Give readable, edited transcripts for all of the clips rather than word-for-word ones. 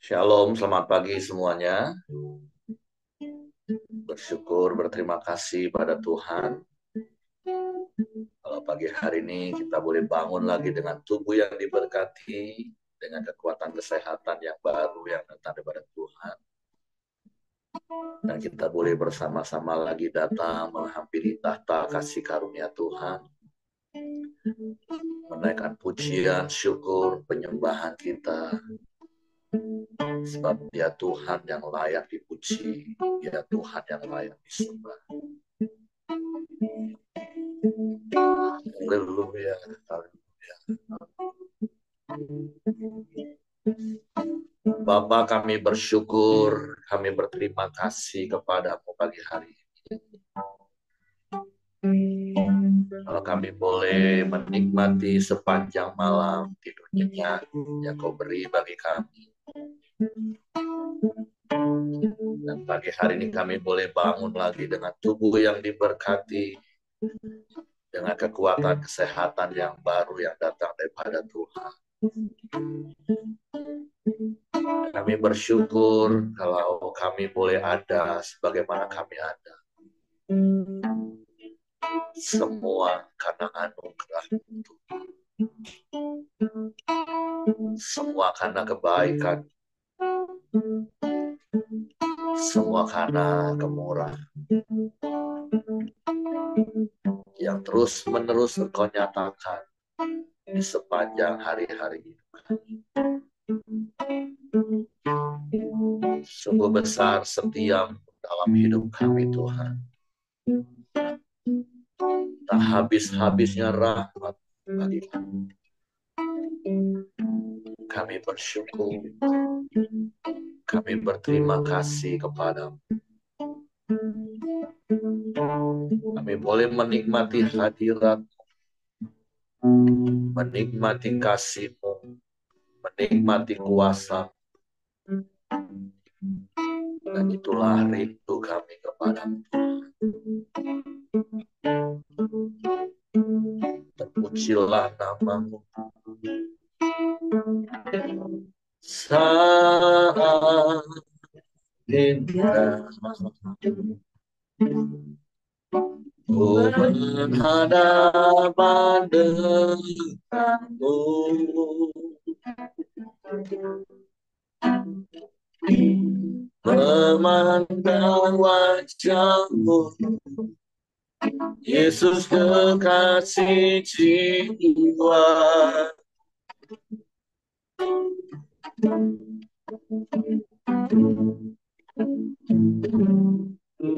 Shalom, selamat pagi semuanya. Bersyukur, berterima kasih pada Tuhan. Kalau pagi hari ini kita boleh bangun lagi dengan tubuh yang diberkati, dengan kekuatan kesehatan yang baru yang datang daripada Tuhan. Dan kita boleh bersama-sama lagi datang menghampiri tahta kasih karunia Tuhan. Menaikkan pujian, syukur, penyembahan kita. Sebab dia Tuhan yang layak dipuji, dia Tuhan yang layak disembah. Haleluya, haleluya. Bapa, kami bersyukur, kami berterima kasih kepadamu pagi hari ini. Kalau kami boleh menikmati sepanjang malam tidur nyenyak yang kau beri bagi kami. Dan pagi hari ini kami boleh bangun lagi dengan tubuh yang diberkati, dengan kekuatan kesehatan yang baru yang datang daripada Tuhan. Kami bersyukur kalau kami boleh ada sebagaimana kami ada. Semua karena anugerah Tuhan. Semua karena kebaikan. Semua karena kemurahan. Yang terus-menerus Engkau nyatakan di sepanjang hari-hari hidup kami. Sungguh besar setia dalam hidup kami, Tuhan. Tak habis-habisnya rahmat bagi kami. Kami bersyukur. Kami berterima kasih kepadamu. Kami boleh menikmati hadirat, menikmati kasih-Mu, menikmati kuasa. Dan itulah rindu kami kepadamu. Terpujilah nama-Mu. Saat indah ku berhadapan denganmu, memandang wajah-Mu, Yesus kekasih jiwa.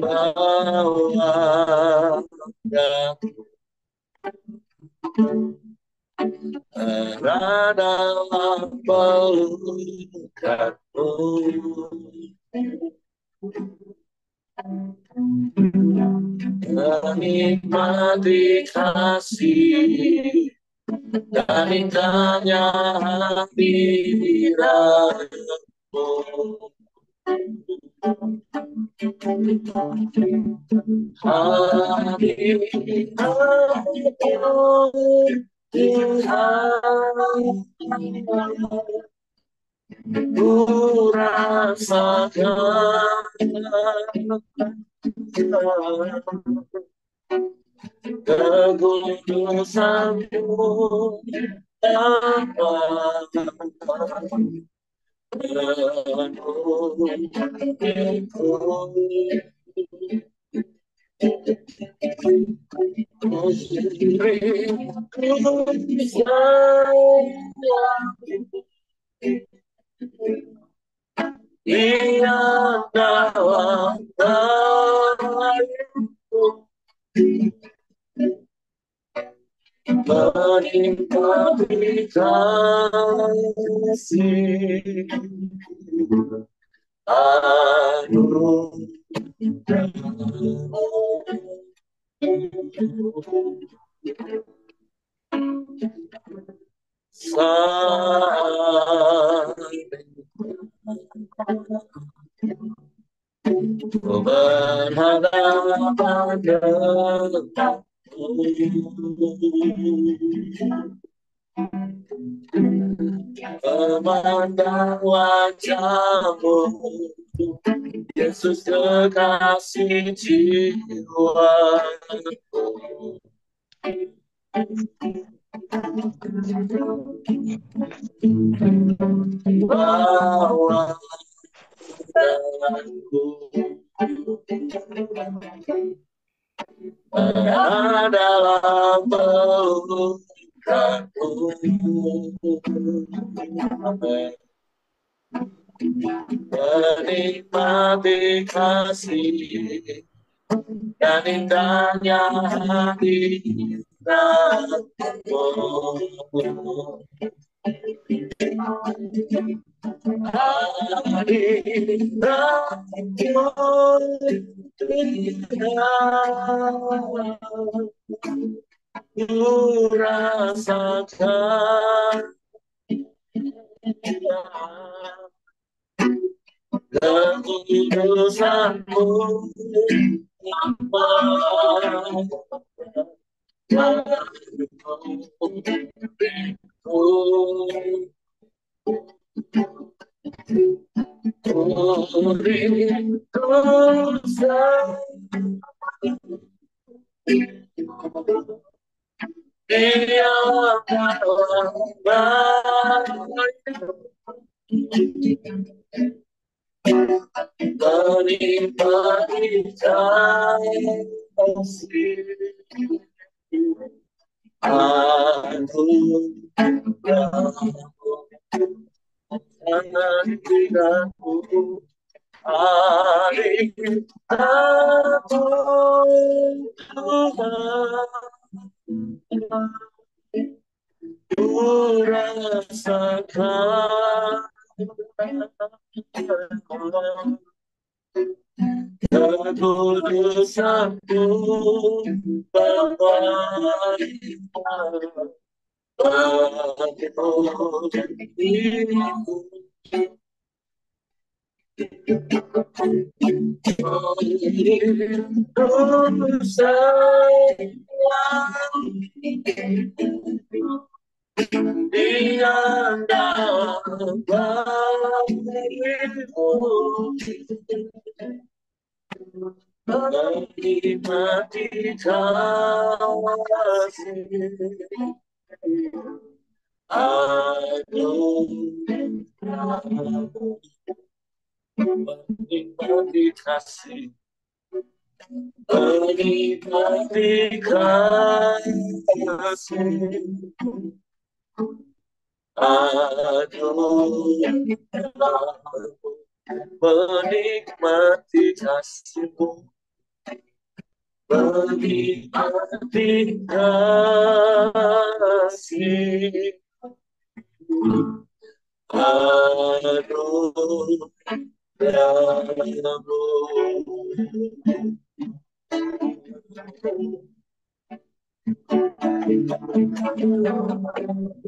Bawa dalam pelukanmu, menikmati kasih dan indahnya hadirat-Mu. Ku rasakan kekudusan-Mu tanpa Ia dalam hidupku menikmati kasih berhadapan denganmu. memandang wajah-Mu, Yesus kekasih jiwa. Bawa tanganku dalam pelukanmu. Amin. Menikmati kasih dan indahnya hadiratmu. Ku rasakan kekudusanmu, menikmati kasih. Anugerahmu, hari Tuhan, ku rasakan kekudusanmu, Bapa. Menikmati kasih. Menikmati kasih, menikmati kasih. Menikmati kasih-Mu, menikmati kasih.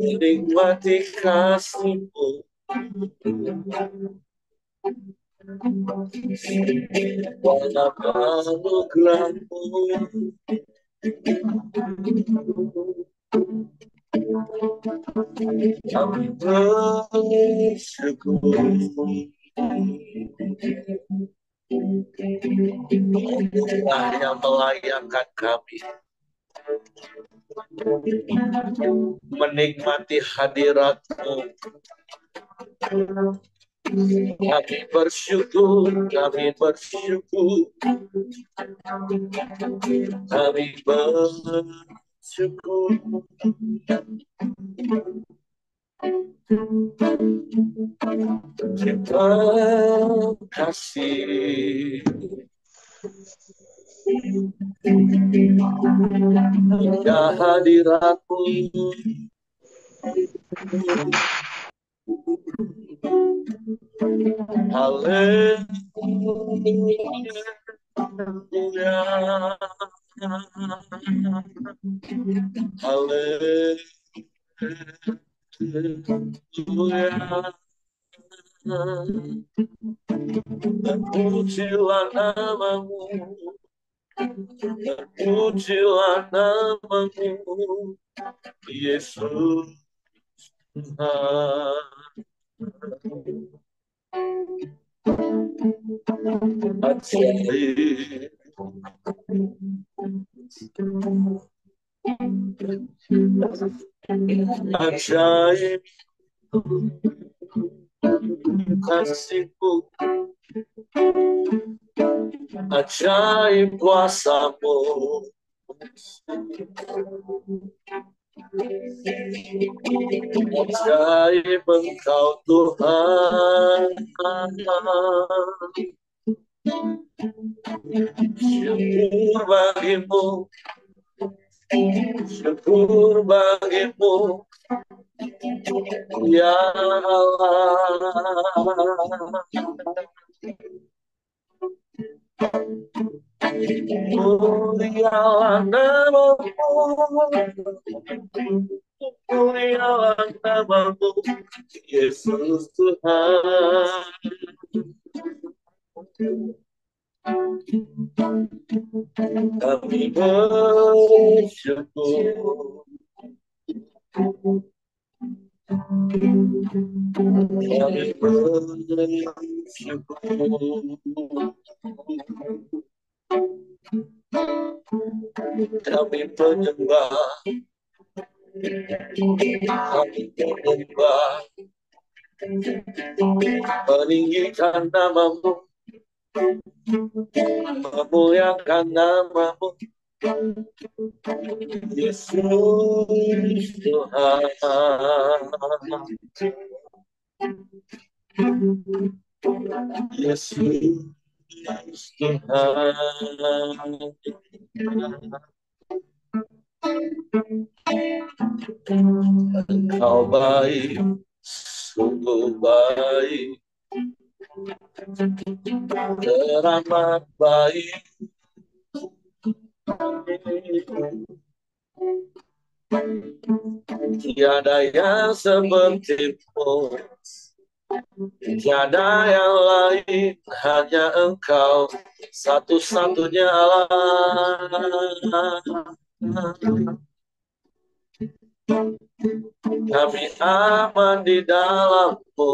Menikmati kasih-Mu, dalam anugerah-Mu, kami bersyukur. Tuhan yang melayangkan kami, menikmati hadirat-Mu. Kami bersyukur, kami bersyukur, kami bersyukur. Terima kasih. Ya hadirat-Mu, haleluya, haleluya. Terpujilah nama-Mu, terpujilah nama-Mu, Yesus. Ajaib, ajaib kasihmu, ajaib kuasamu, ajaib Engkau Tuhan. Syukur bagimu, syukur bagimu, ya Allah. Mulialah namamu, mulialah namamu, Yesus Tuhan. Kami bersyukur, kami bersyukur, kami penyembah, kami penyembah, meninggikan namamu, memuliakan namamu, Yesus Tuhan. Yesus Tuhan. Engkau baik, sungguh baik, teramat baik. Tiada yang sepertimu, tiada yang lain, hanya Engkau satu-satunya Allah. Kami aman di dalam-Mu,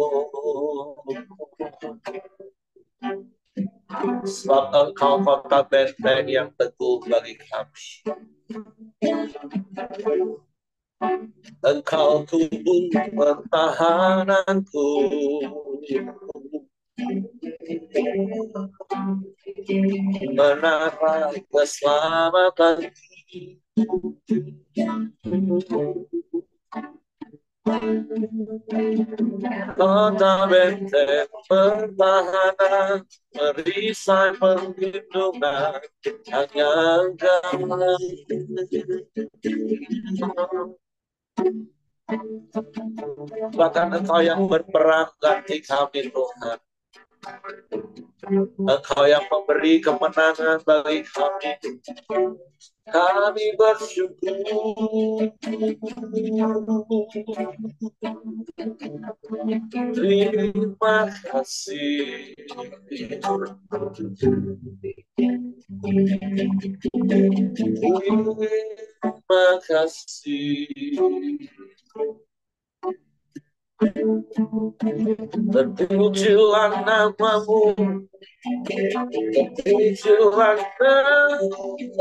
sebab Engkau kota benteng yang teguh bagi kami. Engkau tubuh pertahananku, menara keselamatan. Kota benteng pertahanan, perisai perlindungan, hanya Engkau. Bahkan Engkau yang berperang ganti kami, Tuhan. Engkau yang memberi kemenangan bagi kami. Kami bersyukur. Terima kasih. Terima kasih. Terpujilah namamu, terpujilah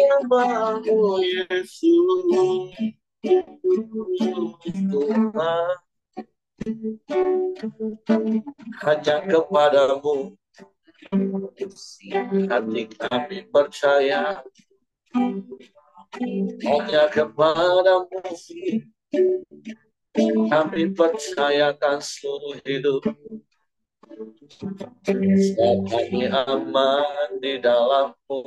namamu, Yesus Tuhan. Hanya kepadamu hati kami percaya, hanya kepadamu kami percayakan seluruh hidup. Sebab kami aman di dalam-Mu.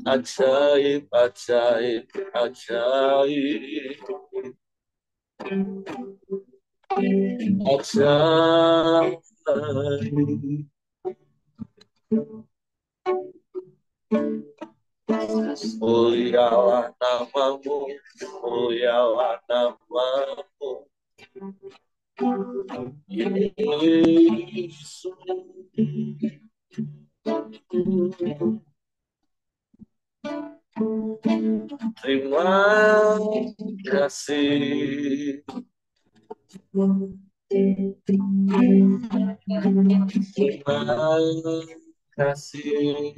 Ajaib, ajaib, ajaib. ajaib. Mulialah namamu, mulialah namamu, Yesus. Terima kasih. Terima kasih.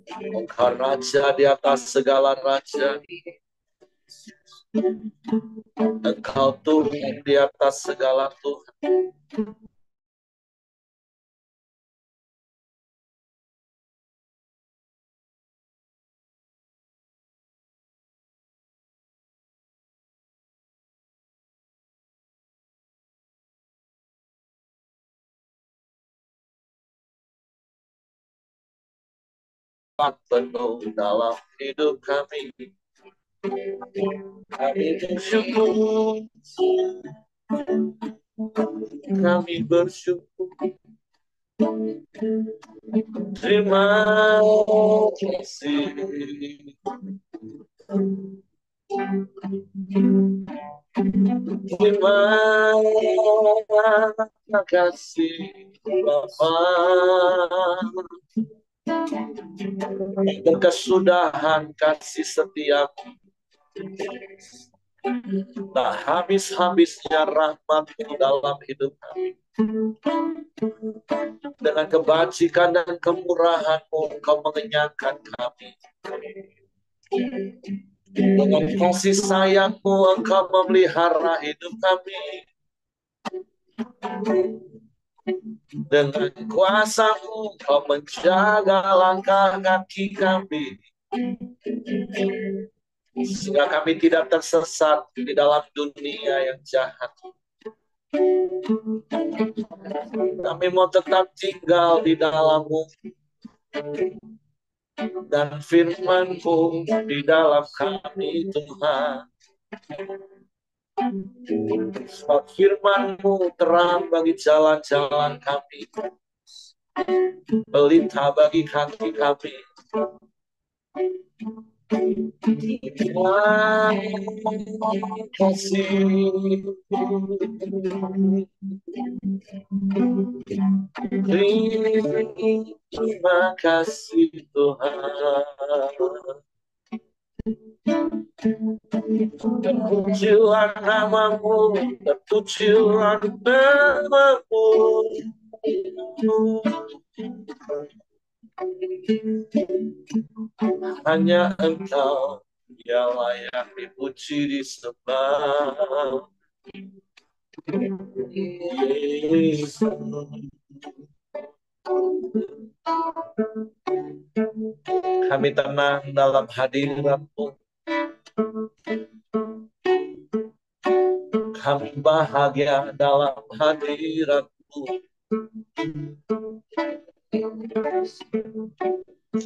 Engkau Raja di atas segala raja. Engkau Tuhan di atas segala Tuhan. Penuh dalam hidup kami. Kami bersyukur. Kami bersyukur. Terima kasih. Terima kasih Bapa. Berkesudahan kasih setia, tak habis-habisnya rahmat-Mu dalam hidup kami. Dengan kebajikan dan kemurahan-Mu, Engkau mengenyangkan kami. Dengan kasih sayang-Mu, Engkau memelihara hidup kami. Dengan kuasa-Mu, Engkau menjaga langkah kaki kami. Sehingga kami tidak tersesat di dalam dunia yang jahat. Kami mau tetap tinggal di dalam-Mu. Dan firman-Mu di dalam kami, Tuhan. Sebab firman-Mu terang bagi jalan-jalan kami. Pelita bagi kaki kami. Terima kasih. Terima kasih Tuhan. Terpujilah namamu, terpujilah namamu. Hanya Engkau yang layak dipuji disembah. Yesus. Kami tenang dalam hadirat-Mu. Kami bahagia dalam hadirat-Mu.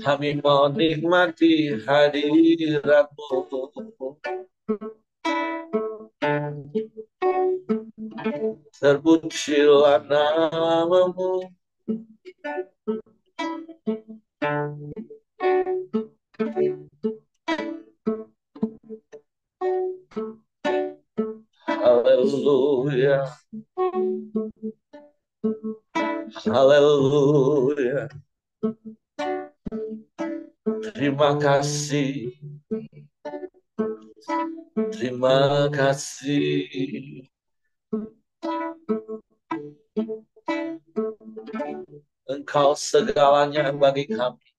Kami menikmati hadirat-Mu. Terpujilah namamu. Haleluya. Haleluya. Terima kasih. Terima kasih. Engkau segalanya bagi kami.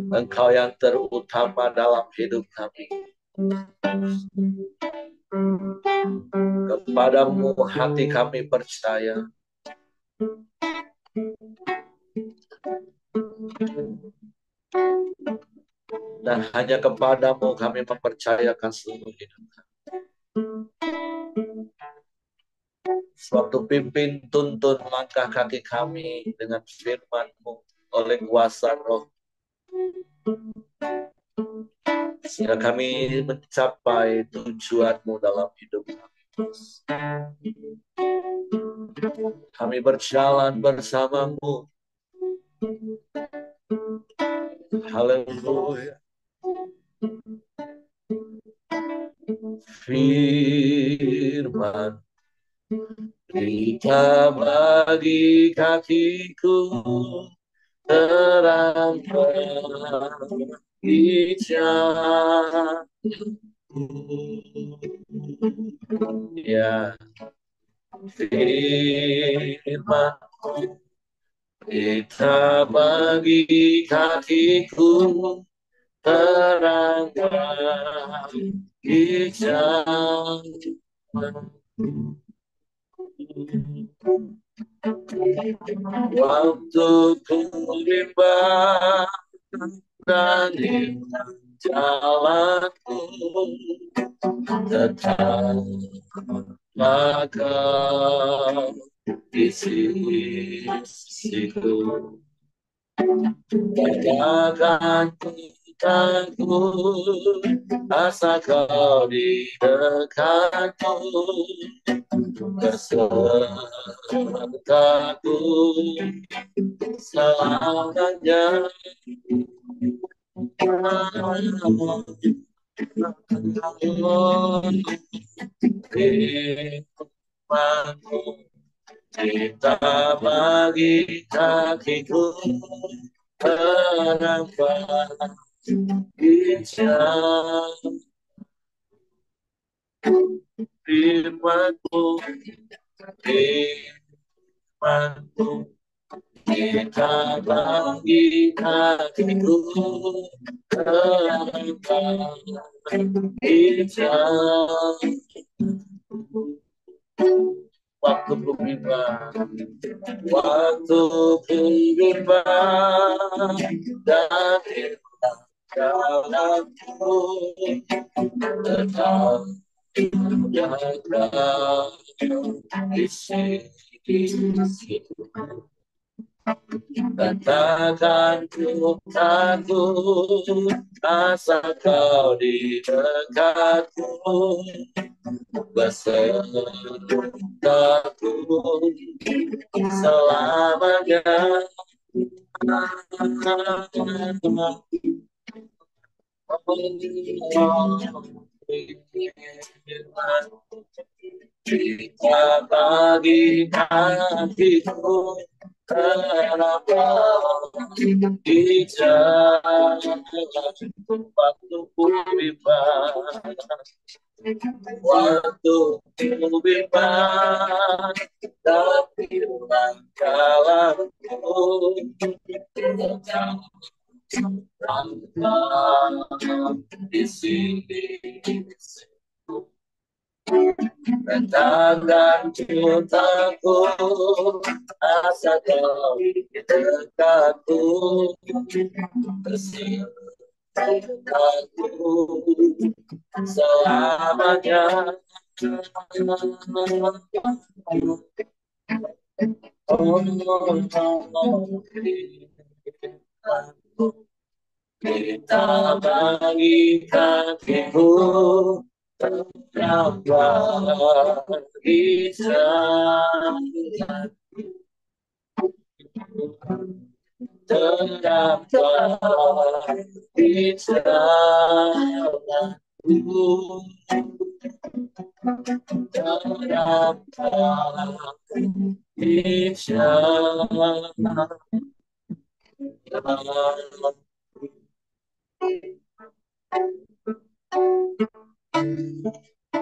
Engkau yang terutama dalam hidup kami. Kepadamu hati kami percaya. Dan hanya kepadamu kami mempercayakan seluruh hidup kami. Suatu pimpin tuntun langkah kaki kami dengan firman-Mu oleh kuasa Roh, sehingga kami mencapai tujuan-Mu dalam hidup kami. Kami berjalan bersama-Mu. Haleluya. Firman berita bagi kakiku, terang bagi jalanku. Ya, firman berita bagi kakiku, terang bagi jalanku. Waktu ku bimbang dan jalanku, tetaplah Kau di sisiku. Takkan ku takut, asa Kau di dekatku, besertaku selamanya. Firman-Mu kita bagi kakiku, terang bagi jalan. Firman-Mu, firman-Mu kita bagi kakiku, terang bagi jalan. Waktu ku bimbang, waktu ku bimbang dan hilang jalanku, tetap jaga di sisiku. Katakan ku takut, asa Kau di dekatku, besertaku selamanya. Kita bagi kakiku, terang bagi jalan. Waktu ku bimbang, waktu ku bimbang, tapi jalanku di sini. Takkan ku takut, asa Kau di dekatku, besertaku selamanya. Kita bagi kakiku, terang bagi jalan. Terang bagi jalanku, terang bagi jalan.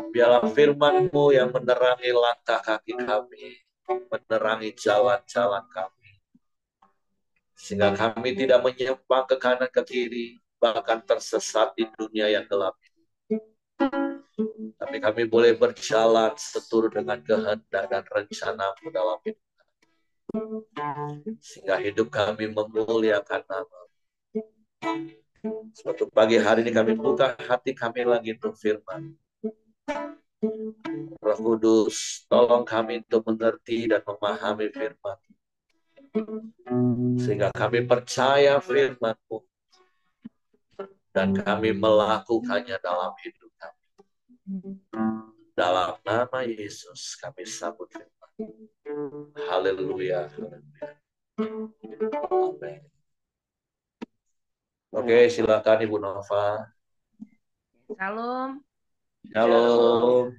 Biarlah firman-Mu yang menerangi langkah kaki kami, menerangi jalan-jalan kami, sehingga kami tidak menyimpang ke kanan ke kiri, bahkan tersesat di dunia yang gelap. Tapi kami boleh berjalan seturut dengan kehendak dan rencana-Mu dalam hidup kami, sehingga hidup kami memuliakan nama. Suatu pagi hari ini kami buka hati kami lagi untuk firman. Roh Kudus, tolong kami untuk mengerti dan memahami firman, sehingga kami percaya firman-Mu dan kami melakukannya dalam hidup kami. Dalam nama Yesus kami sambut firman. Haleluya. Amin. Oke, silakan Ibu Nova. Salam. Halo.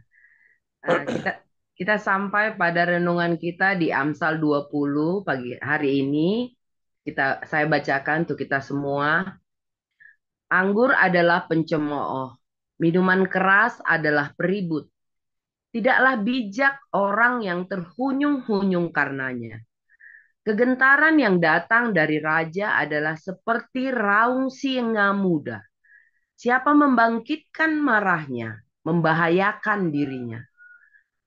Kita kita sampai pada renungan kita di Amsal 20 pagi hari ini. Saya bacakan untuk kita semua. Anggur adalah pencemooh, minuman keras adalah peribut. Tidaklah bijak orang yang terhunyung-hunyung karenanya. Kegentaran yang datang dari raja adalah seperti raung singa muda. Siapa membangkitkan marahnya, membahayakan dirinya.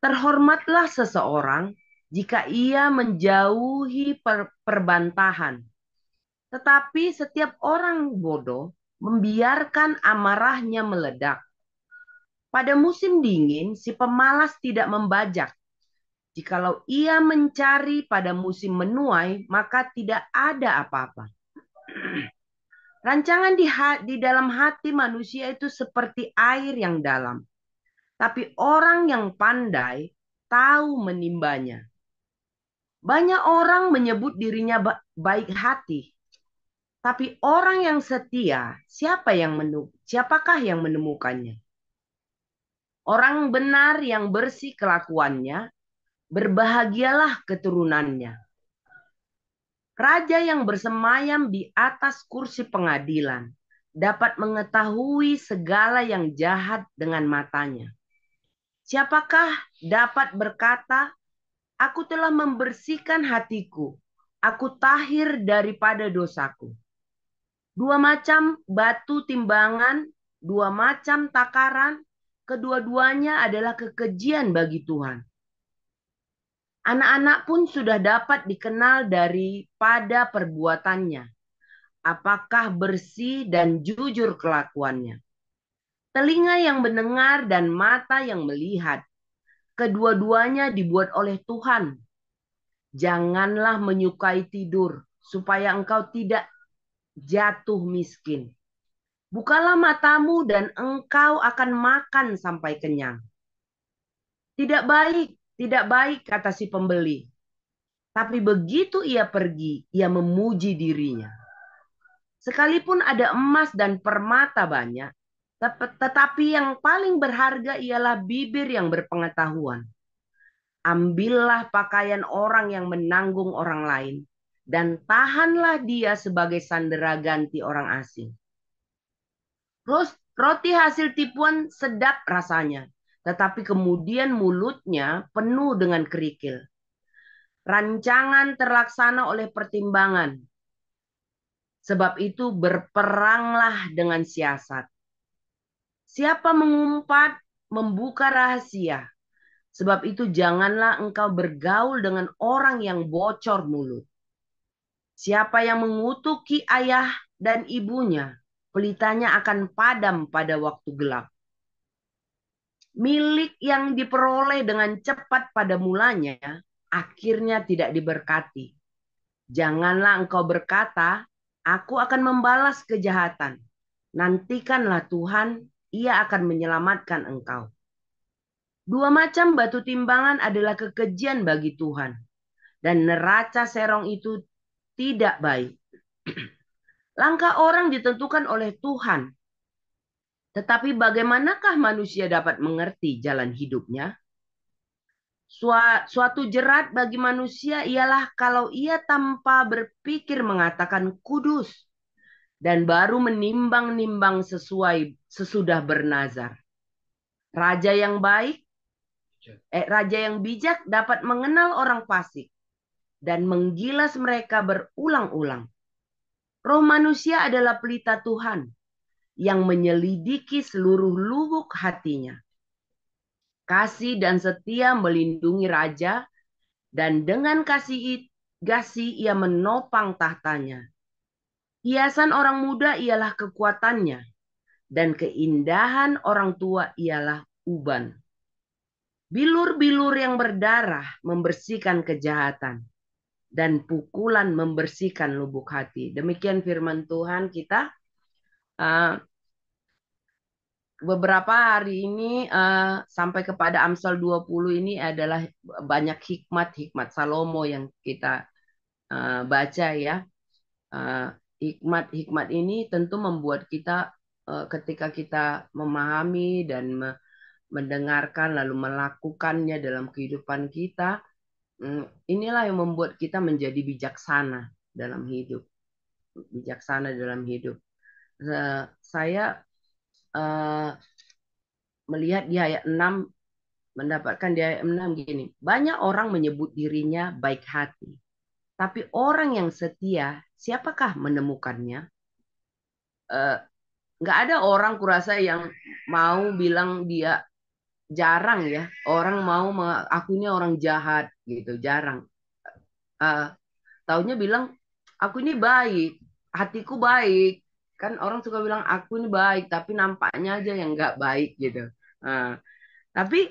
Terhormatlah seseorang jika ia menjauhi perbantahan. Tetapi setiap orang bodoh membiarkan amarahnya meledak. Pada musim dingin, si pemalas tidak membajak. Jikalau ia mencari pada musim menuai, maka tidak ada apa-apa. Rancangan di dalam hati manusia itu seperti air yang dalam. Tapi orang yang pandai tahu menimbanya. Banyak orang menyebut dirinya baik hati. Tapi orang yang setia, siapakah yang menemukannya? Orang benar yang bersih kelakuannya, berbahagialah keturunannya. Raja yang bersemayam di atas kursi pengadilan dapat mengetahui segala yang jahat dengan matanya. Siapakah dapat berkata, aku telah membersihkan hatiku, aku tahir daripada dosaku. Dua macam batu timbangan, dua macam takaran, kedua-duanya adalah kekejian bagi Tuhan. Anak-anak pun sudah dapat dikenal daripada perbuatannya. Apakah bersih dan jujur kelakuannya. Telinga yang mendengar dan mata yang melihat. Kedua-duanya dibuat oleh Tuhan. Janganlah menyukai tidur, supaya engkau tidak jatuh miskin. Bukalah matamu dan engkau akan makan sampai kenyang. Tidak baik kata si pembeli. Tapi begitu ia pergi, ia memuji dirinya. Sekalipun ada emas dan permata banyak, tetapi yang paling berharga ialah bibir yang berpengetahuan. Ambillah pakaian orang yang menanggung orang lain, dan tahanlah dia sebagai sandera ganti orang asing. Roti hasil tipuan sedap rasanya, tetapi kemudian mulutnya penuh dengan kerikil. Rancangan terlaksana oleh pertimbangan. Sebab itu berperanglah dengan siasat. Siapa mengumpat, membuka rahasia. Sebab itu janganlah engkau bergaul dengan orang yang bocor mulut. Siapa yang mengutuki ayah dan ibunya, pelitanya akan padam pada waktu gelap. Milik yang diperoleh dengan cepat pada mulanya, akhirnya tidak diberkati. Janganlah engkau berkata, aku akan membalas kejahatan. Nantikanlah Tuhan, ia akan menyelamatkan engkau. Dua macam batu timbangan adalah kekejian bagi Tuhan. Dan neraca serong itu tidak baik. Langkah orang ditentukan oleh Tuhan. Tetapi bagaimanakah manusia dapat mengerti jalan hidupnya? Suatu jerat bagi manusia ialah kalau ia tanpa berpikir mengatakan kudus. Dan baru menimbang-nimbang sesudah bernazar. Raja yang bijak dapat mengenal orang fasik dan menggilas mereka berulang-ulang. Roh manusia adalah pelita Tuhan yang menyelidiki seluruh lubuk hatinya. Kasih dan setia melindungi raja, dan dengan kasih ia menopang tahtanya. Hiasan orang muda ialah kekuatannya, dan keindahan orang tua ialah uban. Bilur-bilur yang berdarah membersihkan kejahatan, dan pukulan membersihkan lubuk hati. Demikian firman Tuhan kita. Uh, Beberapa hari ini sampai kepada Amsal 20 ini adalah banyak hikmat-hikmat Salomo yang kita baca ya. Hikmat-hikmat ini tentu membuat kita ketika kita memahami dan mendengarkan lalu melakukannya dalam kehidupan kita, inilah yang membuat kita menjadi bijaksana dalam hidup. Bijaksana dalam hidup. Saya melihat di ayat 6, mendapatkan di ayat 6 gini. Banyak orang menyebut dirinya baik hati, tapi orang yang setia, siapakah menemukannya? Eh, nggak ada orang kurasa yang mau bilang dia, jarang ya. Orang mau mengakuinya orang jahat gitu, jarang. Eh, Taunya bilang aku ini baik, hatiku baik. Kan orang suka bilang aku ini baik, tapi nampaknya aja yang nggak baik gitu. Nah, tapi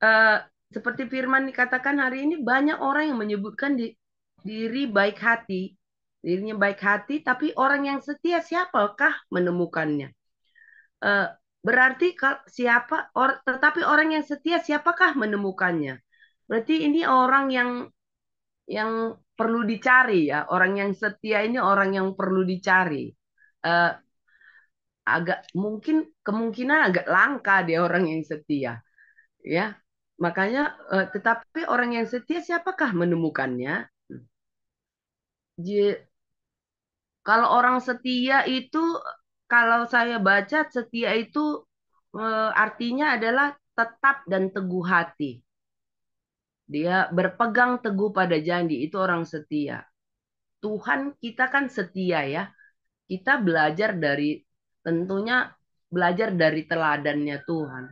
eh, seperti Firman dikatakan hari ini banyak orang yang menyebutkan diri baik hati, dirinya baik hati, tapi orang yang setia siapakah menemukannya? Eh, Berarti tetapi orang yang setia siapakah menemukannya? Berarti ini orang yang perlu dicari ya. Orang yang setia ini orang yang perlu dicari. Eh, Agak mungkin kemungkinan agak langka dia orang yang setia, ya. Makanya, tetapi orang yang setia siapakah menemukannya? Kalau orang setia itu, kalau saya baca setia itu artinya adalah tetap dan teguh hati. Dia berpegang teguh pada janji, itu orang setia. Tuhan kita kan setia ya. Kita belajar dari, tentunya belajar dari teladannya Tuhan.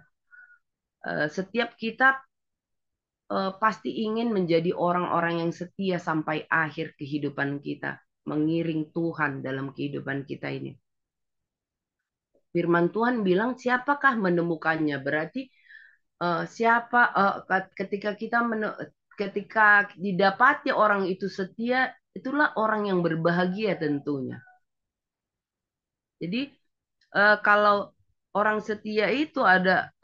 Setiap kita pasti ingin menjadi orang-orang yang setia sampai akhir kehidupan kita, mengiring Tuhan dalam kehidupan kita ini. Firman Tuhan bilang, siapakah menemukannya? Berarti siapa ketika ketika didapati orang itu setia, itulah orang yang berbahagia tentunya. Jadi kalau orang setia itu adalah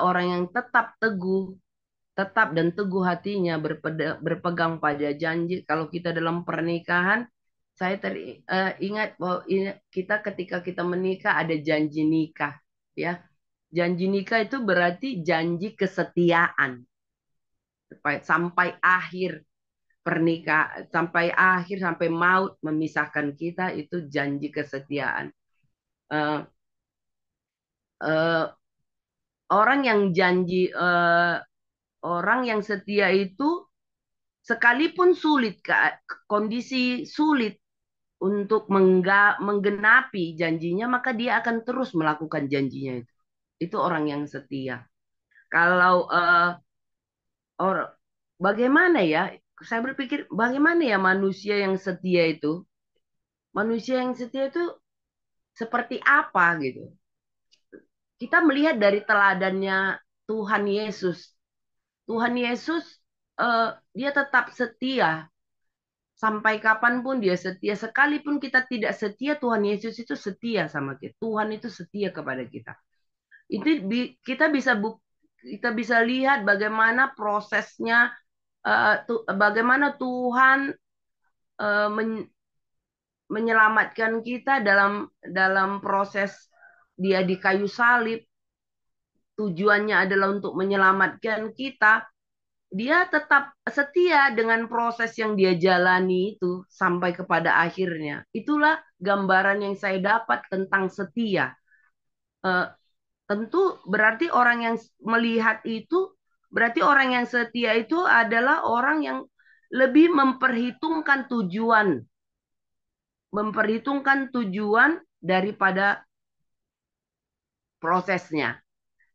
orang yang tetap teguh, tetap dan teguh hatinya, berpegang pada janji. Kalau kita dalam pernikahan, saya ingat bahwa kita ketika kita menikah ada janji nikah, ya. Janji nikah itu berarti janji kesetiaan sampai akhir pernikahan, sampai maut memisahkan kita, itu janji kesetiaan. Uh, uh, orang yang janji orang yang setia itu sekalipun sulit, kondisi sulit untuk menggenapi janjinya, maka dia akan terus melakukan janjinya itu. Itu orang yang setia. Kalau bagaimana ya? Saya berpikir bagaimana ya manusia yang setia itu? Manusia yang setia itu seperti apa gitu? Kita melihat dari teladannya Tuhan Yesus. Tuhan Yesus dia tetap setia. Sampai kapanpun dia setia. Sekalipun kita tidak setia, Tuhan Yesus itu setia sama kita. Tuhan itu setia kepada kita. Itu kita bisa lihat bagaimana prosesnya, bagaimana Tuhan menyelamatkan kita dalam proses dia di kayu salib. Tujuannya adalah untuk menyelamatkan kita. Dia tetap setia dengan proses yang dia jalani itu sampai kepada akhirnya. Itulah gambaran yang saya dapat tentang setia. Tentu berarti orang yang melihat itu, berarti orang yang setia itu adalah orang yang lebih memperhitungkan tujuan daripada prosesnya.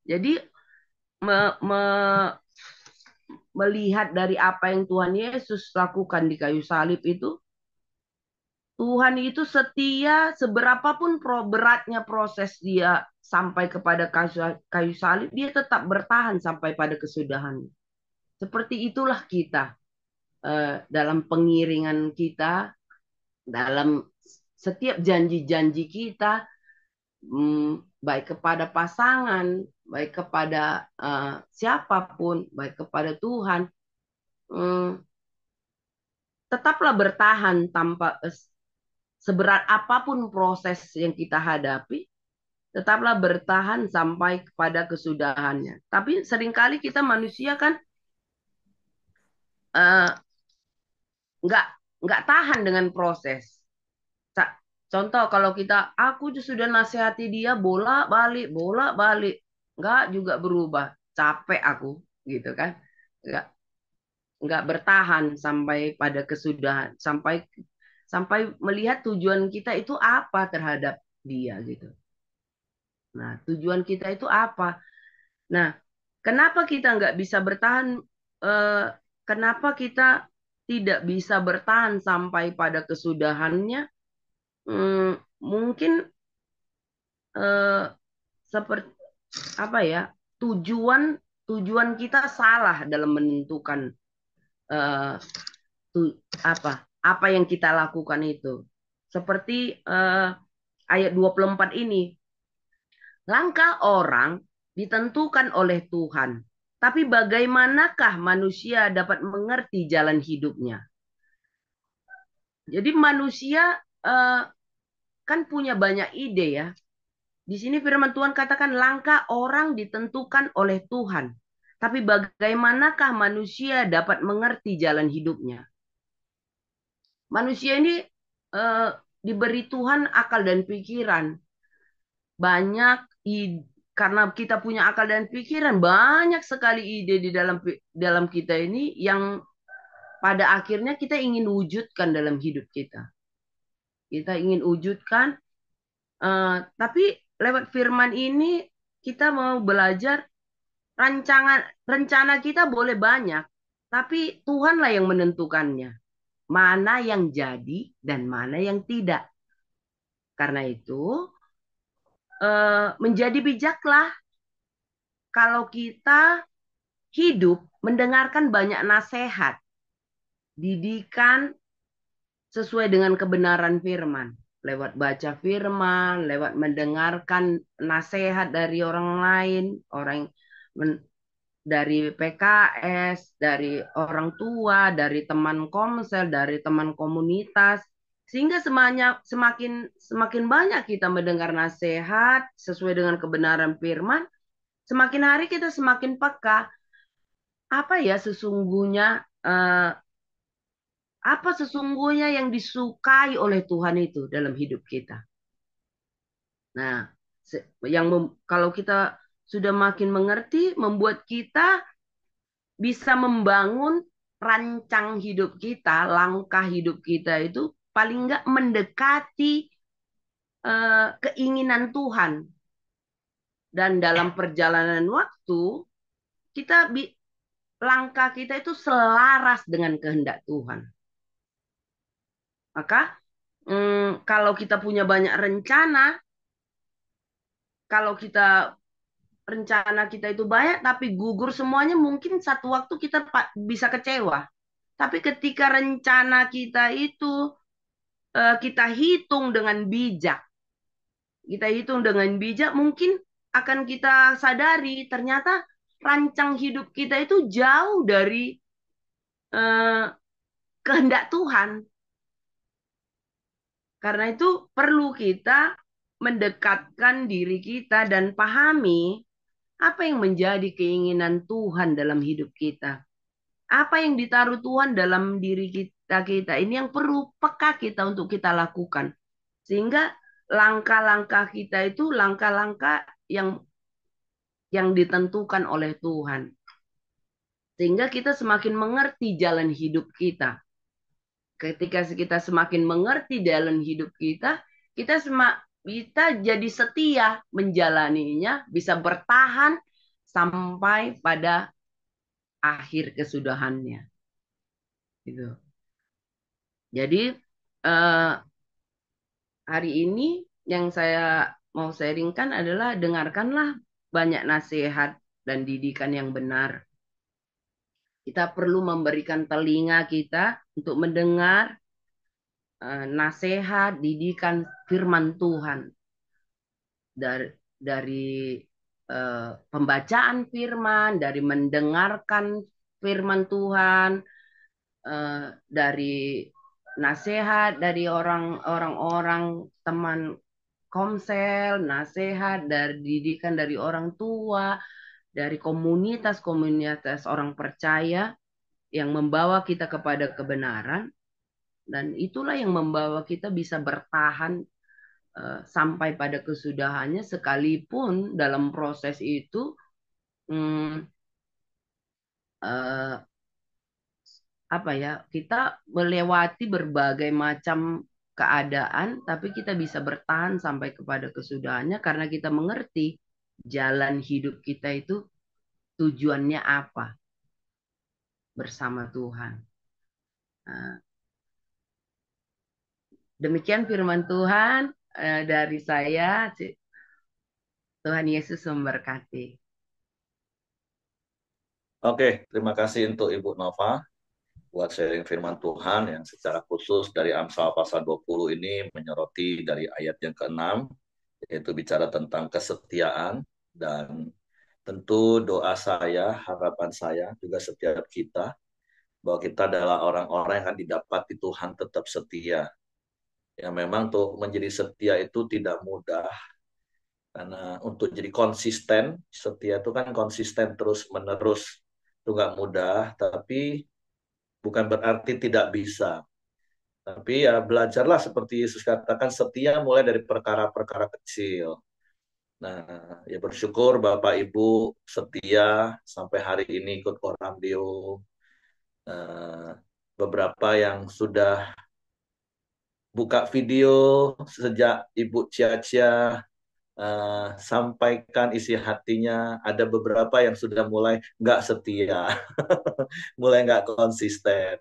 Jadi melihat dari apa yang Tuhan Yesus lakukan di kayu salib itu, Tuhan itu setia seberapapun beratnya proses dia sampai kepada kayu salib, dia tetap bertahan sampai pada kesudahannya. Seperti itulah kita dalam pengiringan kita, dalam setiap janji-janji kita, baik kepada pasangan, baik kepada siapapun, baik kepada Tuhan, tetaplah bertahan tanpa seberat apapun proses yang kita hadapi, tetaplah bertahan sampai kepada kesudahannya. Tapi seringkali kita manusia kan eh, nggak nggak tahan dengan proses. Contoh kalau aku sudah nasihati dia bola balik, nggak juga berubah, capek aku, gitu kan? Nggak nggak bertahan sampai pada kesudahan, sampai sampai melihat tujuan kita itu apa terhadap dia gitu. Nah, tujuan kita itu apa? Nah, kenapa kita nggak bisa bertahan? Eh, Kenapa kita tidak bisa bertahan sampai pada kesudahannya? Mungkin eh, seperti apa ya? Tujuan tujuan kita salah dalam menentukan eh, apa yang kita lakukan itu. Seperti ayat 24 ini, langkah orang ditentukan oleh Tuhan. Tapi bagaimanakah manusia dapat mengerti jalan hidupnya? Jadi manusia eh, kan punya banyak ide ya. Di sini firman Tuhan katakan langkah orang ditentukan oleh Tuhan. Tapi bagaimanakah manusia dapat mengerti jalan hidupnya? Manusia ini eh, diberi Tuhan akal dan pikiran. Banyak karena kita punya akal dan pikiran, banyak sekali ide di dalam kita ini yang pada akhirnya kita ingin wujudkan dalam hidup kita. Kita ingin wujudkan, tapi lewat firman ini kita mau belajar rencana kita boleh banyak, tapi Tuhanlah yang menentukannya. Mana yang jadi dan mana yang tidak. Karena itu, menjadi bijaklah kalau kita hidup mendengarkan banyak nasihat, didikan sesuai dengan kebenaran firman. Lewat baca firman, lewat mendengarkan nasihat dari orang lain, dari PKS, dari orang tua, dari teman komsel, dari teman komunitas. Sehingga semakin banyak kita mendengar nasihat sesuai dengan kebenaran firman, semakin hari kita semakin peka apa ya sesungguhnya eh, apa sesungguhnya yang disukai oleh Tuhan itu dalam hidup kita. Nah, kalau kita sudah makin mengerti, membuat kita bisa membangun rancang hidup kita, langkah hidup kita itu paling enggak mendekati keinginan Tuhan. Dan dalam perjalanan waktu, langkah kita itu selaras dengan kehendak Tuhan. Maka kalau kita punya banyak rencana, kalau rencana kita itu banyak tapi gugur semuanya, mungkin satu waktu kita bisa kecewa. Tapi ketika rencana kita itu kita hitung dengan bijak, mungkin akan kita sadari ternyata rancang hidup kita itu jauh dari eh, kehendak Tuhan. Karena itu perlu kita mendekatkan diri kita dan pahami apa yang menjadi keinginan Tuhan dalam hidup kita. Apa yang ditaruh Tuhan dalam diri kita ini yang perlu peka kita untuk kita lakukan. Sehingga langkah-langkah kita itu langkah-langkah yang ditentukan oleh Tuhan. Sehingga kita semakin mengerti jalan hidup kita. Ketika kita semakin mengerti jalan hidup kita, kita jadi setia menjalaninya, bisa bertahan sampai pada akhir kesudahannya. Gitu. Jadi hari ini yang saya mau sharingkan adalah dengarkanlah banyak nasihat dan didikan yang benar. Kita perlu memberikan telinga kita untuk mendengar nasihat, didikan firman Tuhan dari pembacaan firman, dari mendengarkan firman Tuhan, dari nasihat dari orang-orang teman komsel, nasihat dari didikan dari orang tua, dari komunitas-komunitas orang percaya yang membawa kita kepada kebenaran, dan itulah yang membawa kita bisa bertahan sampai pada kesudahannya, sekalipun dalam proses itu hmm, eh, apa ya, kita melewati berbagai macam keadaan, tapi kita bisa bertahan sampai kepada kesudahannya karena kita mengerti jalan hidup kita itu tujuannya apa bersama Tuhan. Nah, demikian firman Tuhan dari saya. Tuhan Yesus memberkati. Oke, terima kasih untuk Ibu Nova buat sharing firman Tuhan yang secara khusus dari Amsal pasal 20 ini menyoroti dari ayat yang ke-6, yaitu bicara tentang kesetiaan. Dan tentu doa saya, harapan saya juga setiap kita, bahwa kita adalah orang-orang yang akan didapati Tuhan tetap setia. Ya memang tuh menjadi setia itu tidak mudah, karena untuk jadi konsisten, setia itu kan konsisten terus-menerus. Itu nggak mudah, tapi bukan berarti tidak bisa. Tapi ya belajarlah seperti Yesus katakan, setia mulai dari perkara-perkara kecil. Nah, ya bersyukur Bapak Ibu setia sampai hari ini ikut Koramdio. Eh, Beberapa yang sudah buka video sejak Ibu Cia-Cia sampaikan isi hatinya. Ada beberapa yang sudah mulai nggak setia, mulai nggak konsisten.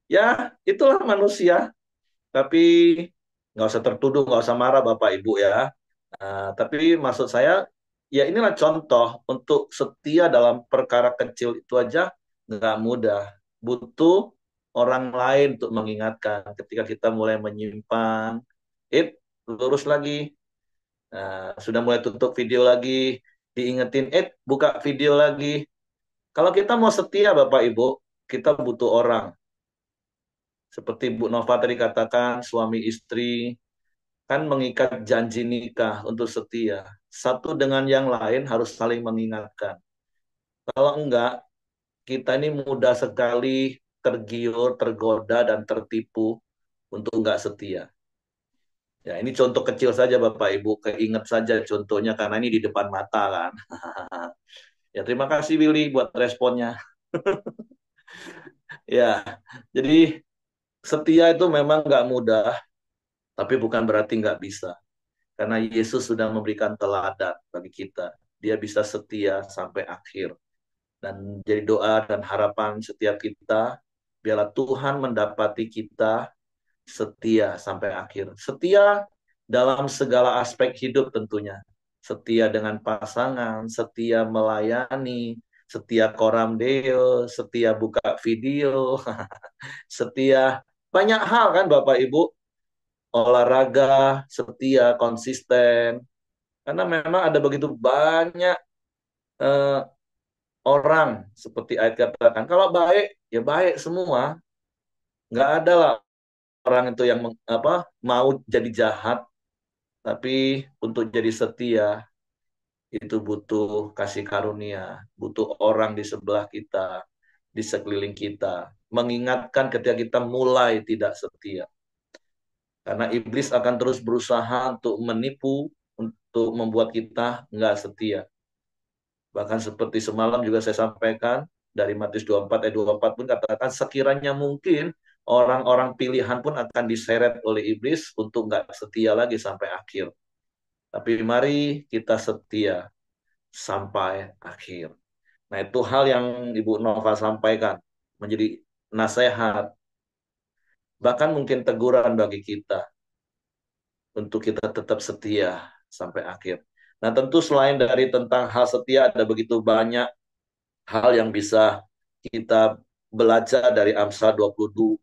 Ya, itulah manusia. Tapi nggak usah tertuduh, nggak usah marah Bapak Ibu ya. Tapi maksud saya, ya inilah contoh untuk setia dalam perkara kecil itu aja nggak mudah. Butuh orang lain untuk mengingatkan ketika kita mulai menyimpang. Lurus lagi. Sudah mulai tutup video lagi, diingetin, buka video lagi. Kalau kita mau setia Bapak Ibu, kita butuh orang. Seperti Bu Nova tadi katakan, suami istri kan mengikat janji nikah untuk setia. Satu dengan yang lain harus saling mengingatkan. Kalau enggak, kita ini mudah sekali tergiur, tergoda, dan tertipu untuk enggak setia. Ya, ini contoh kecil saja Bapak Ibu, keinget saja contohnya karena ini di depan mata kan. Ya, terima kasih Willy buat responnya. Ya, jadi setia itu memang nggak mudah, tapi bukan berarti nggak bisa. Karena Yesus sudah memberikan teladan bagi kita. Dia bisa setia sampai akhir. Dan jadi doa dan harapan setiap kita, biarlah Tuhan mendapati kita setia sampai akhir. Setia dalam segala aspek hidup tentunya. Setia dengan pasangan, setia melayani, setia koram deo, setia buka video, setia banyak hal kan Bapak Ibu. Olahraga, setia, konsisten. Karena memang ada begitu banyak eh, orang seperti ayat katakan. Kalau baik, ya baik semua. Nggak ada lah orang itu yang mau jadi jahat. Tapi untuk jadi setia, itu butuh kasih karunia. Butuh orang di sebelah kita, di sekeliling kita. Mengingatkan ketika kita mulai tidak setia. Karena iblis akan terus berusaha untuk menipu, untuk membuat kita nggak setia. Bahkan seperti semalam juga saya sampaikan, dari Matius 24 ayat 24 pun katakan, sekiranya mungkin orang-orang pilihan pun akan diseret oleh iblis untuk nggak setia lagi sampai akhir. Tapi mari kita setia sampai akhir. Nah itu hal yang Ibu Nova sampaikan, menjadi nasihat, bahkan mungkin teguran bagi kita, untuk kita tetap setia sampai akhir. Nah, tentu selain dari tentang hal setia, ada begitu banyak hal yang bisa kita belajar dari Amsal 20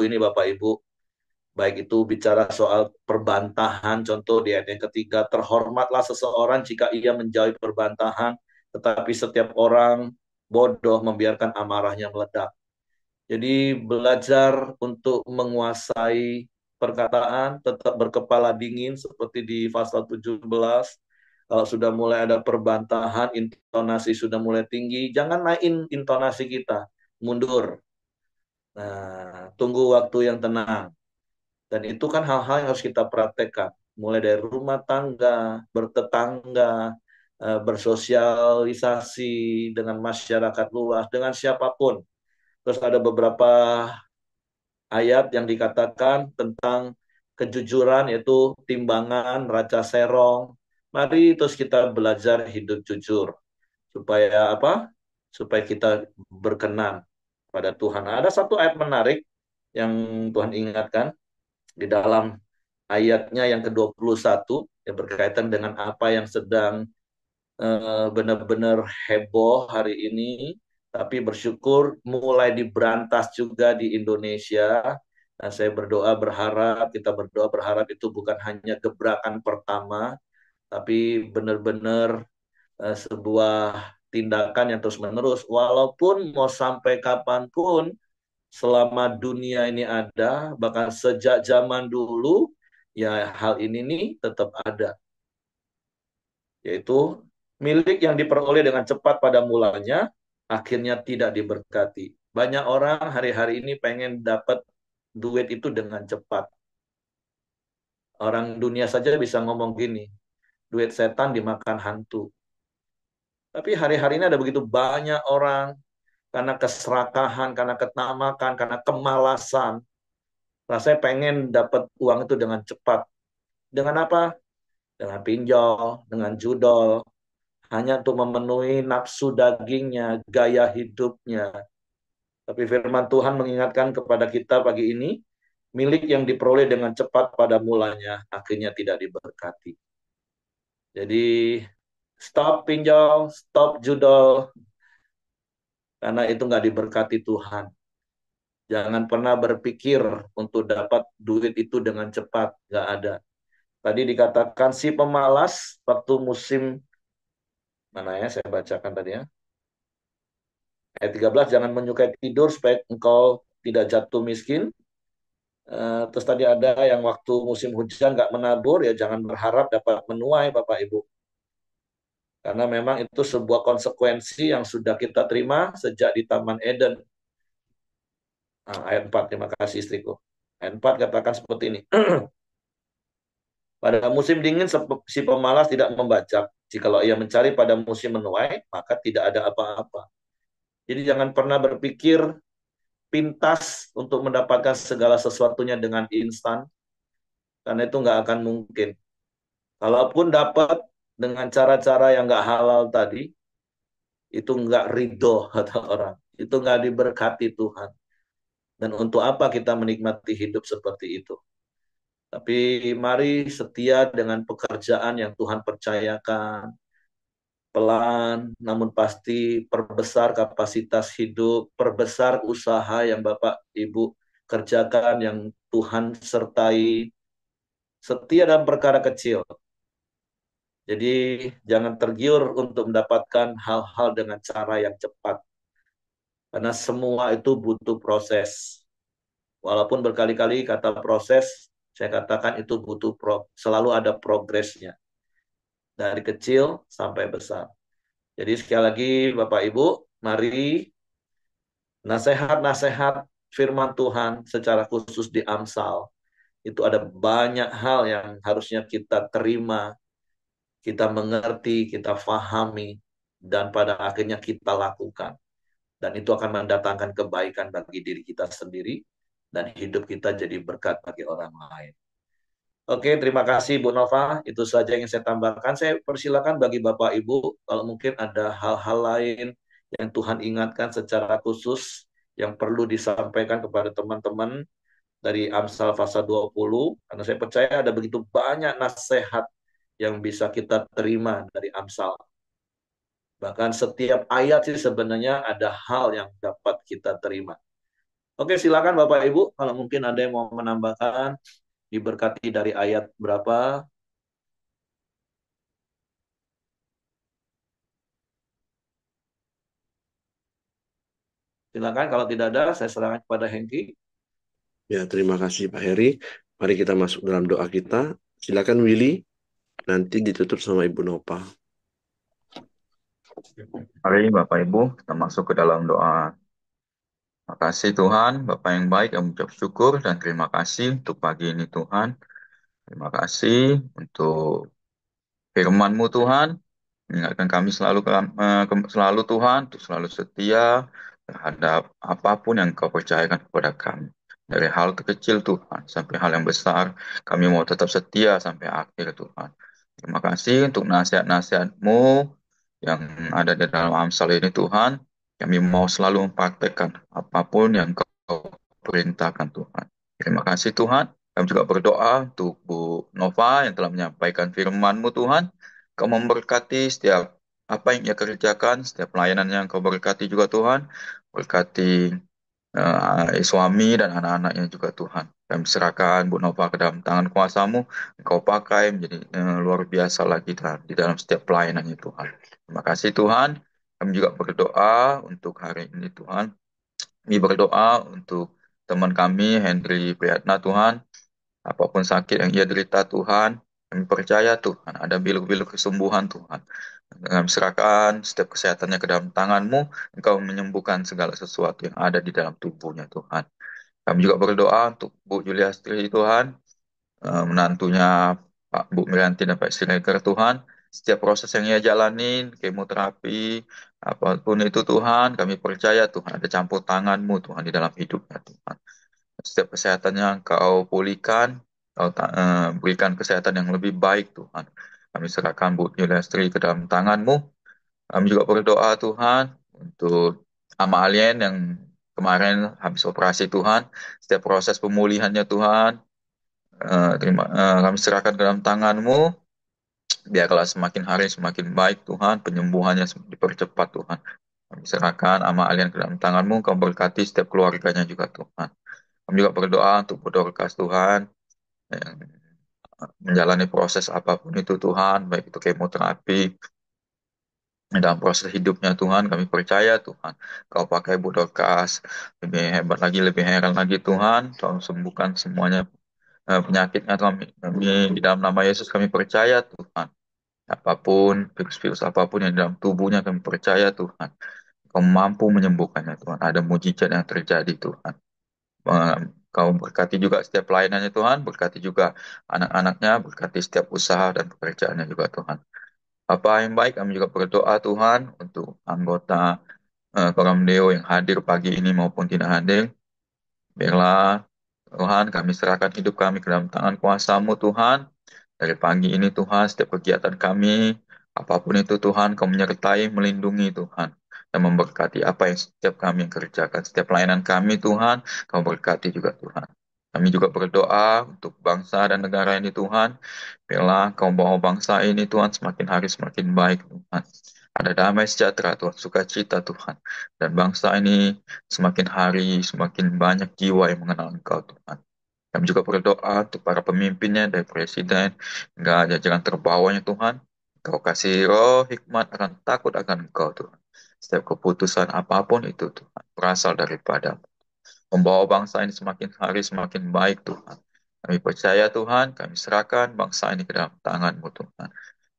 ini Bapak Ibu. Baik itu bicara soal perbantahan, contoh di ayat yang ketiga, terhormatlah seseorang jika ia menjauhi perbantahan, tetapi setiap orang bodoh membiarkan amarahnya meledak. Jadi belajar untuk menguasai perkataan, tetap berkepala dingin seperti di pasal 17. Kalau sudah mulai ada perbantahan, intonasi sudah mulai tinggi, jangan naikin intonasi kita, mundur. Nah, tunggu waktu yang tenang. Dan itu kan hal-hal yang harus kita praktekkan. Mulai dari rumah tangga, bertetangga, bersosialisasi dengan masyarakat luas, dengan siapapun. Terus ada beberapa ayat yang dikatakan tentang kejujuran, yaitu timbangan, raca serong. Mari terus kita belajar hidup jujur. Supaya apa? Supaya kita berkenan pada Tuhan. Ada satu ayat menarik yang Tuhan ingatkan di dalam ayatnya yang ke-21 yang berkaitan dengan apa yang sedang benar-benar heboh hari ini, tapi bersyukur mulai diberantas juga di Indonesia. Nah, saya kita berdoa berharap itu bukan hanya gebrakan pertama, tapi benar-benar sebuah tindakan yang terus-menerus. Walaupun mau sampai kapanpun, selama dunia ini ada, bahkan sejak zaman dulu, ya hal ini nih tetap ada, yaitu milik yang diperoleh dengan cepat pada mulanya, akhirnya tidak diberkati. Banyak orang hari-hari ini pengen dapat duit itu dengan cepat. Orang dunia saja bisa ngomong gini, duit setan dimakan hantu. Tapi hari-hari ini ada begitu banyak orang, karena keserakahan, karena ketamakan, karena kemalasan, rasanya pengen dapat uang itu dengan cepat. Dengan apa? Dengan pinjol, dengan judol, hanya untuk memenuhi nafsu dagingnya, gaya hidupnya. Tapi firman Tuhan mengingatkan kepada kita pagi ini, milik yang diperoleh dengan cepat pada mulanya, akhirnya tidak diberkati. Jadi, stop pinjol, stop judol, karena itu nggak diberkati Tuhan. Jangan pernah berpikir untuk dapat duit itu dengan cepat, nggak ada. Tadi dikatakan si pemalas waktu musim, mana ya, saya bacakan tadi ya. Ayat 13, jangan menyukai tidur supaya engkau tidak jatuh miskin. Terus tadi ada yang waktu musim hujan nggak menabur, ya jangan berharap dapat menuai Bapak Ibu. Karena memang itu sebuah konsekuensi yang sudah kita terima sejak di Taman Eden. Nah, ayat 4, terima kasih istriku. Ayat 4 katakan seperti ini. Pada musim dingin si pemalas tidak membajak. Jikalau ia mencari pada musim menuai, maka tidak ada apa-apa. Jadi jangan pernah berpikir pintas untuk mendapatkan segala sesuatunya dengan instan, karena itu nggak akan mungkin. Kalaupun dapat dengan cara-cara yang nggak halal tadi, itu nggak ridho kata orang. Itu nggak diberkati Tuhan. Dan untuk apa kita menikmati hidup seperti itu? Tapi mari setia dengan pekerjaan yang Tuhan percayakan, pelan, namun pasti perbesar kapasitas hidup, perbesar usaha yang Bapak Ibu kerjakan, yang Tuhan sertai, setia dalam perkara kecil. Jadi jangan tergiur untuk mendapatkan hal-hal dengan cara yang cepat. Karena semua itu butuh proses. Walaupun berkali-kali kata proses, saya katakan itu selalu ada progresnya. Dari kecil sampai besar. Jadi sekali lagi Bapak Ibu, mari nasihat-nasihat firman Tuhan secara khusus di Amsal. Itu ada banyak hal yang harusnya kita terima, kita mengerti, kita fahami, dan pada akhirnya kita lakukan. Dan itu akan mendatangkan kebaikan bagi diri kita sendiri, dan hidup kita jadi berkat bagi orang lain. Oke, terima kasih Bu Nova. Itu saja yang saya tambahkan. Saya persilakan bagi Bapak Ibu, kalau mungkin ada hal-hal lain yang Tuhan ingatkan secara khusus, yang perlu disampaikan kepada teman-teman dari Amsal pasal 20, karena saya percaya ada begitu banyak nasihat yang bisa kita terima dari Amsal. Bahkan setiap ayat sih sebenarnya ada hal yang dapat kita terima. Oke, silakan Bapak Ibu, kalau mungkin ada yang mau menambahkan, diberkati dari ayat berapa. Silakan, kalau tidak ada, saya serahkan kepada Hengki. Ya, terima kasih Pak Heri. Mari kita masuk dalam doa kita. Silakan Willy, nanti ditutup sama Ibu Nopal. Mari Bapak Ibu, kita masuk ke dalam doa. Terima kasih Tuhan, Bapak yang baik, kami ucap syukur dan terima kasih untuk pagi ini Tuhan. Terima kasih untuk firman-Mu Tuhan. Mengingatkan kami selalu Tuhan, untuk selalu setia terhadap apapun yang Kau percayakan kepada kami. Dari hal terkecil Tuhan, sampai hal yang besar, kami mau tetap setia sampai akhir Tuhan. Terima kasih untuk nasihat-nasihat-Mu yang ada di dalam Amsal ini Tuhan. Kami mau selalu mempraktekkan apapun yang Kau perintahkan Tuhan. Terima kasih Tuhan. Kami juga berdoa untuk Bu Nova yang telah menyampaikan firman-Mu Tuhan. Kau memberkati setiap apa yang ia kerjakan, setiap pelayanan yang Kau berkati juga Tuhan. Berkati suami dan anak-anaknya juga Tuhan. Kami serahkan Bu Nova ke dalam tangan kuasa-Mu. Engkau pakai menjadi luar biasa lagi di dalam setiap pelayanannya Tuhan. Terima kasih Tuhan. Kami juga berdoa untuk hari ini Tuhan. Kami berdoa untuk teman kami Henry Priyatna Tuhan. Apapun sakit yang ia derita Tuhan, kami percaya Tuhan, ada bilu-bilu kesembuhan Tuhan. Kami serahkan setiap kesehatannya ke dalam tangan-Mu, Engkau menyembuhkan segala sesuatu yang ada di dalam tubuhnya Tuhan. Kami juga berdoa untuk Bu Juliastri Tuhan, menantunya Pak Bu Mirianti dan Pak Siregar Tuhan. Setiap proses yang ia jalanin, kemoterapi, apapun itu Tuhan, kami percaya Tuhan ada campur tangan-Mu Tuhan di dalam hidupnya Tuhan. Setiap kesehatan yang Kau pulihkan, Kau berikan kesehatan yang lebih baik Tuhan. Kami serahkan Bu Yulastri ke dalam tangan-Mu. Kami juga berdoa Tuhan untuk Ama Alien yang kemarin habis operasi Tuhan. Setiap proses pemulihannya Tuhan, kami serahkan ke dalam tangan-Mu. Biarlah semakin hari semakin baik Tuhan, penyembuhannya dipercepat Tuhan. Kami serahkan Ama Alien ke dalam tangan-Mu, Kau berkati setiap keluarganya juga Tuhan. Kami juga berdoa untuk Bu Dorcas Tuhan, yang menjalani proses apapun itu Tuhan, baik itu kemoterapi, dalam proses hidupnya Tuhan, kami percaya Tuhan, Kau pakai Bu Dorcas, lebih hebat lagi, lebih heran lagi Tuhan, Kau sembuhkan semuanya penyakitnya Tuhan, kami di dalam nama Yesus kami percaya Tuhan, apapun, virus-virus apapun yang dalam tubuhnya kami percaya Tuhan, Kau mampu menyembuhkannya Tuhan, ada mujizat yang terjadi Tuhan. Kau berkati juga setiap pelayanannya Tuhan, berkati juga anak-anaknya, berkati setiap usaha dan pekerjaannya juga Tuhan. Bapa yang baik, kami juga berdoa Tuhan untuk anggota Koramdeo yang hadir pagi ini maupun tidak hadir. Biarlah Tuhan kami serahkan hidup kami ke dalam tangan kuasa-Mu Tuhan. Dari pagi ini Tuhan, setiap kegiatan kami, apapun itu Tuhan, Kau menyertai, melindungi Tuhan. Dan memberkati apa yang setiap kami kerjakan. Setiap pelayanan kami Tuhan, Kau berkati juga Tuhan. Kami juga berdoa untuk bangsa dan negara ini Tuhan. Biarlah Kau bawa bangsa ini Tuhan semakin hari semakin baik Tuhan. Ada damai sejahtera Tuhan, sukacita Tuhan. Dan bangsa ini semakin hari semakin banyak jiwa yang mengenal Engkau Tuhan. Kami juga berdoa untuk para pemimpinnya dari presiden hingga jajaran terbawahnya Tuhan. Kau kasih roh hikmat akan takut akan Engkau Tuhan. Setiap keputusan apapun itu Tuhan berasal daripada membawa bangsa ini semakin hari semakin baik Tuhan. Kami percaya Tuhan, kami serahkan bangsa ini ke dalam tangan-Mu Tuhan.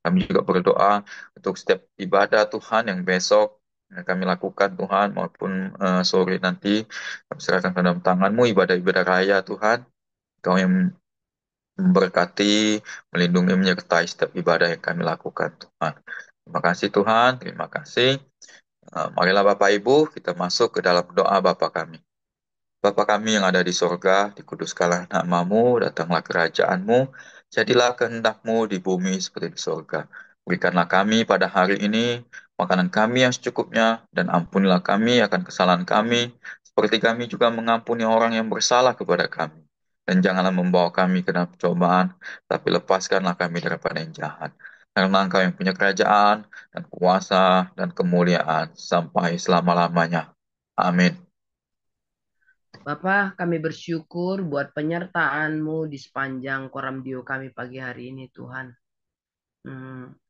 Kami juga berdoa untuk setiap ibadah Tuhan yang besok yang kami lakukan Tuhan maupun sore nanti. Kami serahkan ke dalam tangan-Mu ibadah-ibadah raya Tuhan. Kau yang memberkati, melindungi, menyertai setiap ibadah yang kami lakukan Tuhan. Terima kasih Tuhan, terima kasih. Marilah Bapak Ibu kita masuk ke dalam doa Bapa kami. Bapa kami yang ada di sorga, dikuduskanlah namamu, datanglah kerajaanmu, jadilah kehendak-Mu di bumi seperti di sorga. Berikanlah kami pada hari ini makanan kami yang secukupnya, dan ampunilah kami akan kesalahan kami, seperti kami juga mengampuni orang yang bersalah kepada kami. Dan janganlah membawa kami ke dalam percobaan, tapi lepaskanlah kami daripada yang jahat. Karena Engkau yang punya kerajaan, dan kuasa, dan kemuliaan, sampai selama-lamanya. Amin. Bapa, kami bersyukur buat penyertaan-Mu di sepanjang Koramdio kami pagi hari ini, Tuhan.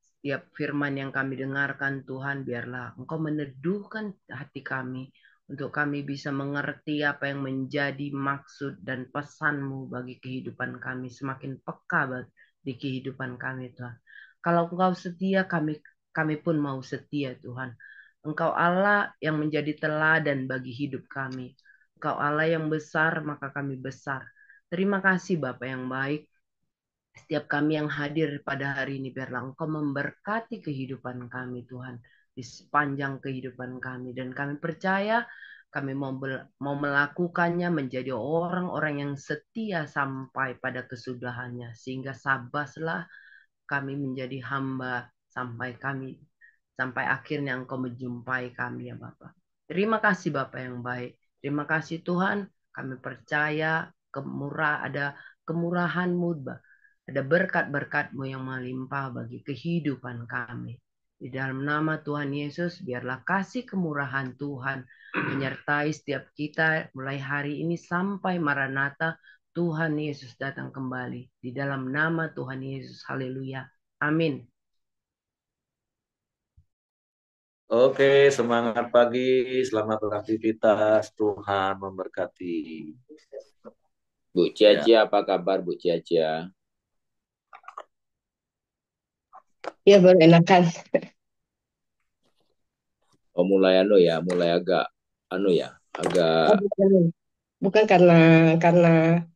Setiap firman yang kami dengarkan, Tuhan, biarlah Engkau meneduhkan hati kami untuk kami bisa mengerti apa yang menjadi maksud dan pesan-Mu bagi kehidupan kami, semakin peka di kehidupan kami, Tuhan. Kalau Engkau setia, kami pun mau setia, Tuhan. Engkau Allah yang menjadi teladan bagi hidup kami. Engkau Allah yang besar, maka kami besar. Terima kasih Bapa yang baik. Setiap kami yang hadir pada hari ini, biarlah Engkau memberkati kehidupan kami, Tuhan, di sepanjang kehidupan kami. Dan kami percaya kami mau melakukannya menjadi orang-orang yang setia sampai pada kesudahannya. Sehingga sabaslah kami menjadi hamba sampai akhirnya Engkau menjumpai kami ya Bapak. Terima kasih Bapak yang baik. Terima kasih Tuhan, kami percaya ada kemurahan-Mu, ada berkat-berkat-Mu yang melimpah bagi kehidupan kami. Di dalam nama Tuhan Yesus, biarlah kasih kemurahan Tuhan menyertai setiap kita mulai hari ini sampai Maranatha, Tuhan Yesus datang kembali. Di dalam nama Tuhan Yesus, haleluya. Amin. Oke, semangat pagi, selamat beraktivitas, Tuhan memberkati. Bu Cia, apa kabar Bu Cia? Ya baru enakan. Oh mulai mulai agak agak Bukan karena